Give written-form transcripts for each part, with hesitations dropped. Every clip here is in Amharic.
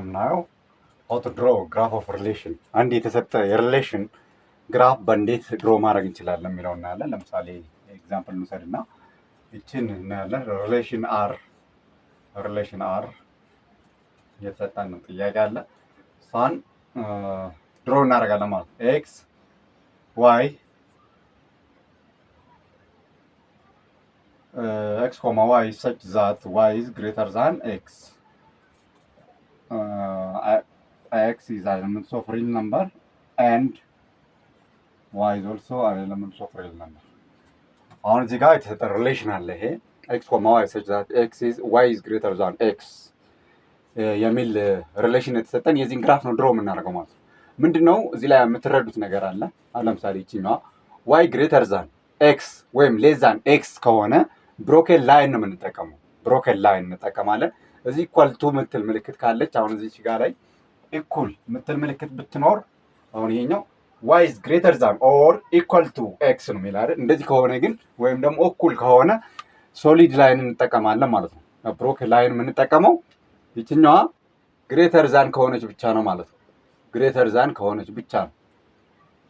የምናየው how to draw graph of relation አንድ የተሰጠ የሪሌሽን ግራፍ በእንዴት ድሮ ማድረግ እንችላለን የሚለው እናያለን። ለምሳሌ ኤግዛምፕል እንውሰድና እቺን እናያለን። ሪሌሽን አር የተሰጠን ጥያቄ አለ። እሷን ድሮ እናደርጋለን ማለት ኤክስ ዋይ x, y such that y is greater than x. X is an element of real number and y is also an element of real number. አሁን እዚህ ጋር የተሰጠ ሪሌሽን አለ። ይሄ x, y such that y is greater than x የሚል ሪሌሽን የተሰጠን የዚህን ግራፍ ነው ድሮ የምናደርገው ማለት ነው። ምንድነው እዚህ ላይ የምትረዱት ነገር አለ። ለምሳሌ ይችኛዋ y greater than x ወይም less than x ከሆነ ብሮኬን ላይን ነው የምንጠቀመው። ብሮኬን ላይን እንጠቀማለን። እዚህ ኢኳል ቱ ምትል ምልክት ካለች አሁን እዚህ ጋር ላይ ኢኩል ምትል ምልክት ብትኖር አሁን ይሄኛው y is greater than or equal to x ነው የሚል አይደል? እንደዚህ ከሆነ ግን ወይም ደግሞ እኩል ከሆነ ሶሊድ ላይን እንጠቀማለን ማለት ነው። ብሮኬን ላይን የምንጠቀመው ይችኛዋ ግሬተር ዛን ከሆነች ብቻ ነው ማለት ነው። ግሬተር ዛን ከሆነች ብቻ ነው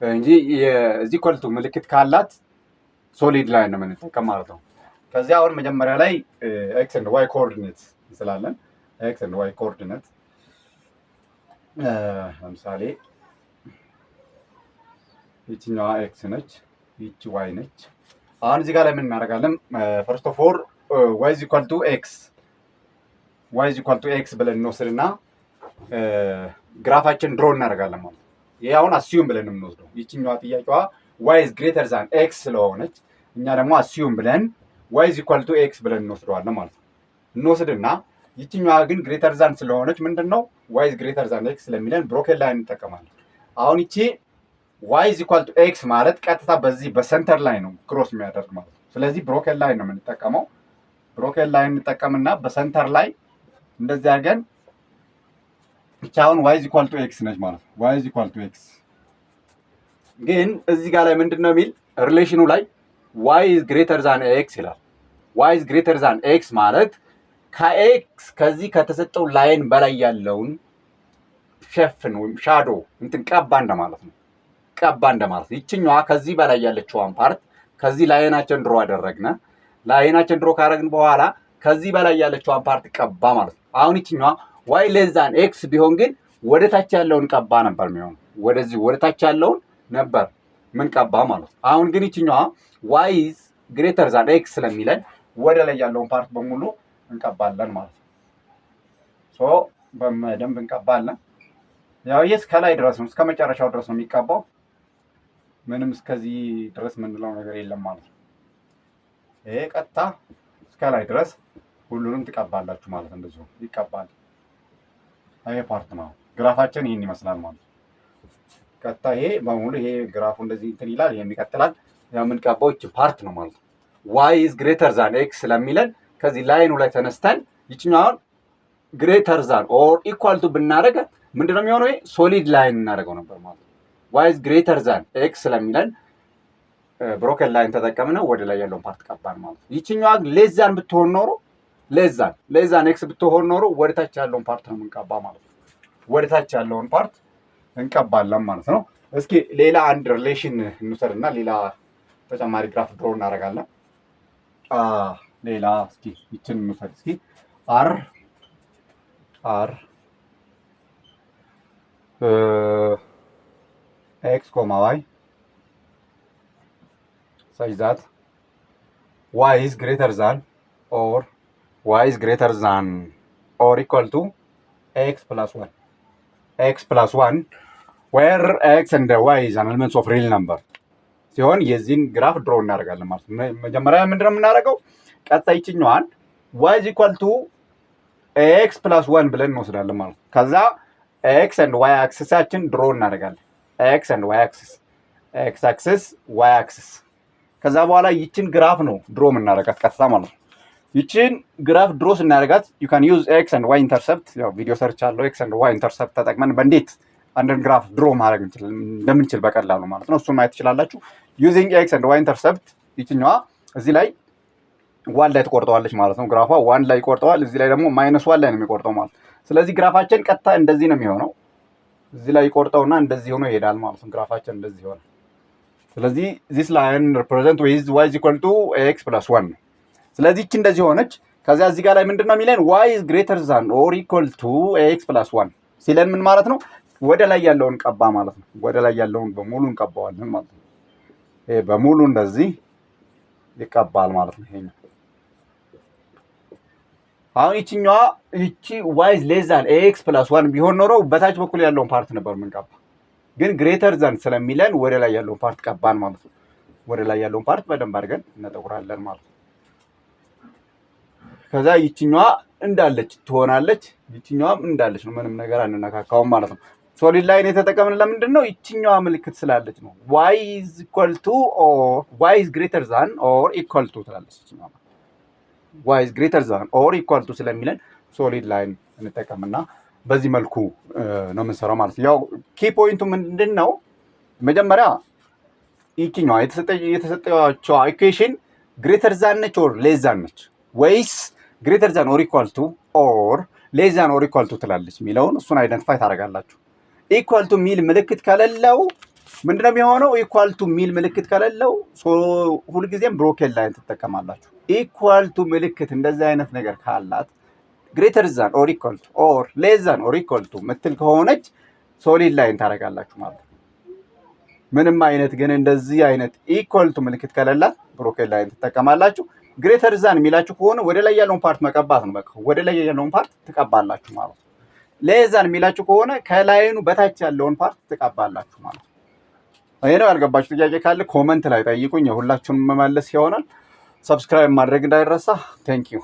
እንጂ እዚህ ኢኳል ቱ ምልክት ካላት ሶሊድ ላይን ነው የምንጠቀም ማለት ነው። ከዚህ አሁን መጀመሪያ ላይ ኤክስ ኤንድ ዋይ ኮኦርዲኔት እንስላለን። ኤክስ ኤንድ ዋይ ኮኦርዲኔት ለምሳሌ ይችኛዋ ኤክስ ነች፣ ይቺ ዋይ ነች። አሁን እዚህ ጋር ላይ ምን እናደርጋለን? ፈርስት ኦፍ ኦል ዋይ ኢዝ ኢኳል ቱ ኤክስ ብለን እንወስድና ግራፋችን ድሮ እናደርጋለን ማለት ነው። ይሄ አሁን አሲዩም ብለን የምንወስደው ይችኛዋ ጥያቄዋ ዋይ ኢዝ ግሬተር ዛን ኤክስ ስለሆነች እኛ ደግሞ አሲዩም ብለን y is equal to x ብለን እንወስደዋለን ማለት ነው። እንወስድና ይችኛዋ ግን ግሬተር ዛን ስለሆነች ምንድነው y is greater than x ስለሚለን ብሮኬን ላይን እንጠቀማለን። አሁን ይቺ y is equal to x ማለት ቀጥታ በዚህ በሰንተር ላይ ነው ክሮስ የሚያደርግ ማለት ነው። ስለዚህ ብሮኬን ላይን ነው የምንጠቀመው። ብሮኬን ላይን እንጠቀምና በሰንተር ላይ እንደዚህ አድርገን ብቻ አሁን y is equal to x ነች ማለት ነው። y is equal to x ግን እዚህ ጋር ላይ ምንድነው የሚል ሪሌሽኑ ላይ y is greater than x ይላል። y is greater than x ማለት ከኤክስ ከዚህ ከተሰጠው ላይን በላይ ያለውን ሸፍን ወይም ሻዶ እንትን ቀባ እንደማለት ነው። ቀባ እንደማለት ነው። ይችኛዋ ከዚህ በላይ ያለችዋን ፓርት ከዚህ ላይናችን ድሮ አደረግነ። ላይናችን ድሮ ካደረግን በኋላ ከዚህ በላይ ያለችዋን ፓርት ቀባ ማለት ነው። አሁን ይችኛዋ y less than x ቢሆን ግን ወደ ታች ያለውን ቀባ ነበር የሚሆነው። ወደዚህ ወደ ታች ያለውን ነበር ምን ቀባ ማለት ነው። አሁን ግን ይችኛዋ y is greater than x ስለሚለን ወደ ላይ ያለውን ፓርት በሙሉ እንቀባለን ማለት ነው። ሶ በደንብ እንቀባለን። ያው ከላይ ድረስ ነው እስከ መጨረሻው ድረስ ነው የሚቀባው። ምንም እስከዚህ ድረስ ምንለው ነገር የለም ማለት ነው። ይሄ ቀጥታ እስከ ላይ ድረስ ሁሉንም ትቀባላችሁ ማለት ነው። እንደዚሁ ይቀባል። ይሄ ፓርት ነው። ግራፋችን ይሄን ይመስላል ማለት ነው። ቀጥታ ይሄ በሙሉ ይሄ ግራፉ እንደዚህ እንትን ይላል። ይሄም ይቀጥላል። ያው የምንቀባው እቺ ፓርት ነው ማለት ነው። y is greater than x ስለሚለን ከዚህ ላይኑ ላይ ተነስተን ይችኛውን greater than or equal to ብናደርግ ምንድነው የሚሆነው? ይሄ ሶሊድ ላይን እናደርገው ነበር ማለት ነው። y is greater than x ስለሚለን ብሮኬን ላይን ተጠቀምነ ወደ ላይ ያለውን ፓርት ቀባን ማለት ነው። ይችኛዋ less than ብትሆን ኖሮ less than x ብትሆን ኖሮ ወደ ታች ያለውን ፓርት ነው የምንቀባ ማለት ነው። ወደ ታች ያለውን ፓርት እንቀባለን ማለት ነው። እስኪ ሌላ አንድ ሪሌሽን እንውሰድና ሌላ ተጨማሪ ግራፍ ድሮ እናደርጋለን። ሌላ እስኪ ይችን እንውሰድ እስኪ r x, y such that y is greater than or equal to x plus 1 where x and y is an element of real number ሲሆን የዚህን ግራፍ ድሮ እናደርጋለን ማለት ነው። መጀመሪያ ምንድነው የምናደርገው? ቀጣይ ይችኛዋን y is equal to x plus 1 ብለን እንወስዳለን ማለት ነው። ከዛ x and y አክሲሳችን ድሮ እናደርጋለን። x and y axis y axis ከዛ በኋላ ይችን ግራፍ ነው ድሮ የምናደርጋት ቀጥታ ማለት ነው። ይችን ግራፍ ድሮ ስናደርጋት you can use x and y intercept ያው ቪዲዮ ሰርች አለው x and y intercept ተጠቅመን በእንዴት አንደር ግራፍ ድሮ ማድረግ እንደምንችል በቀላሉ ማለት ነው። እሱን ማየት ትችላላችሁ። using x and y intercept ይችኛዋ እዚህ ላይ ዋን ላይ ትቆርጠዋለች ማለት ነው። ግራፏ ዋን ላይ ይቆርጠዋል። እዚህ ላይ ደግሞ -1 ላይ ነው የሚቆርጠው ማለት ስለዚህ ግራፋችን ቀጥታ እንደዚህ ነው የሚሆነው። እዚህ ላይ ቆርጠውና እንደዚህ ሆኖ ይሄዳል ማለት ነው። ግራፋችን እንደዚህ ሆነ። ስለዚህ this line represent with y is equal to x plus 1 ነው። ስለዚህ እቺ እንደዚህ ሆነች። ከዚያ እዚህ ጋር ላይ ምንድነው የሚለን y is greater than or equal to x plus 1 ሲለን ምን ማለት ነው? ወደ ላይ ያለውን ቀባ ማለት ነው። ወደ ላይ ያለውን በሙሉ እንቀባዋለን ማለት ነው። ይሄ በሙሉ እንደዚህ ይቀባል ማለት ነው። ይሄኛው አሁን ይቺኛዋ ይቺ y is less than x plus 1 ቢሆን ኖሮ በታች በኩል ያለውን ፓርት ነበር የምንቀባ። ግን ግሬተር ዛን ስለሚለን ወደ ላይ ያለውን ፓርት ቀባን ማለት ነው። ወደ ላይ ያለውን ፓርት በደንብ አድርገን እናጠቁራለን ማለት ነው። ከዛ ይቺኛዋ እንዳለች ትሆናለች፣ ይቺኛዋም እንዳለች ነው። ምንም ነገር አንነካካውም ማለት ነው። ሶሊድ ላይን የተጠቀምን ለምንድን ነው? ይቺኛዋ ምልክት ስላለች ነው። y is equal to or y is greater than or equal to ትላለች ይቺኛዋ። y is greater than or equal to ስለሚለን ሶሊድ ላይን እንጠቀምና በዚህ መልኩ ነው የምንሰራው ማለት ነው። ያው ኪ ፖይንቱ ምንድነው? መጀመሪያ ይቺኛዋ የተሰጠችው ኢኩዌሽን ግሬተር ዛን ነች ኦር ሌስ ዛን ነች ወይስ ግሬተር ዛን ኦር ኢኳል ቱ ኦር ሌስ ዛን ኦር ኢኳል ቱ ትላለች የሚለውን እሱን አይደንቲፋይ ታደርጋላችሁ። ኢኳል ቱ ሚል ምልክት ከሌለው ምንድነው የሚሆነው? ኢኳል ቱ ሚል ምልክት ከሌለው ሁልጊዜም ብሮኬን ላይን ትጠቀማላችሁ። ኢኳል ቱ ምልክት እንደዚህ አይነት ነገር ካላት ግሬተር ዛን ኦር ኢኳል ቱ ኦር ሌስ ዛን ኦር ኢኳል ቱ ምትል ከሆነች ሶሊድ ላይን ታደርጋላችሁ ማለት ነው። ምንም አይነት ግን እንደዚህ አይነት ኢኳል ቱ ምልክት ከሌላት ብሮኬን ላይን ትጠቀማላችሁ። ግሬተር ዛን የሚላችሁ ከሆነ ወደ ላይ ያለውን ፓርት መቀባት ነው። በቃ ወደ ላይ ያለውን ፓርት ትቀባላችሁ ማለት ነው። ሌስ ዛን የሚላችሁ ከሆነ ከላይኑ በታች ያለውን ፓርት ትቀባላችሁ ማለት ነው። ይሄ ነው። ያልገባችሁ ጥያቄ ካለ ኮመንት ላይ ጠይቁኝ። ሁላችሁንም መመለስ ይሆናል። ሰብስክራይብ ማድረግ እንዳይረሳ። ቴንክ ዩ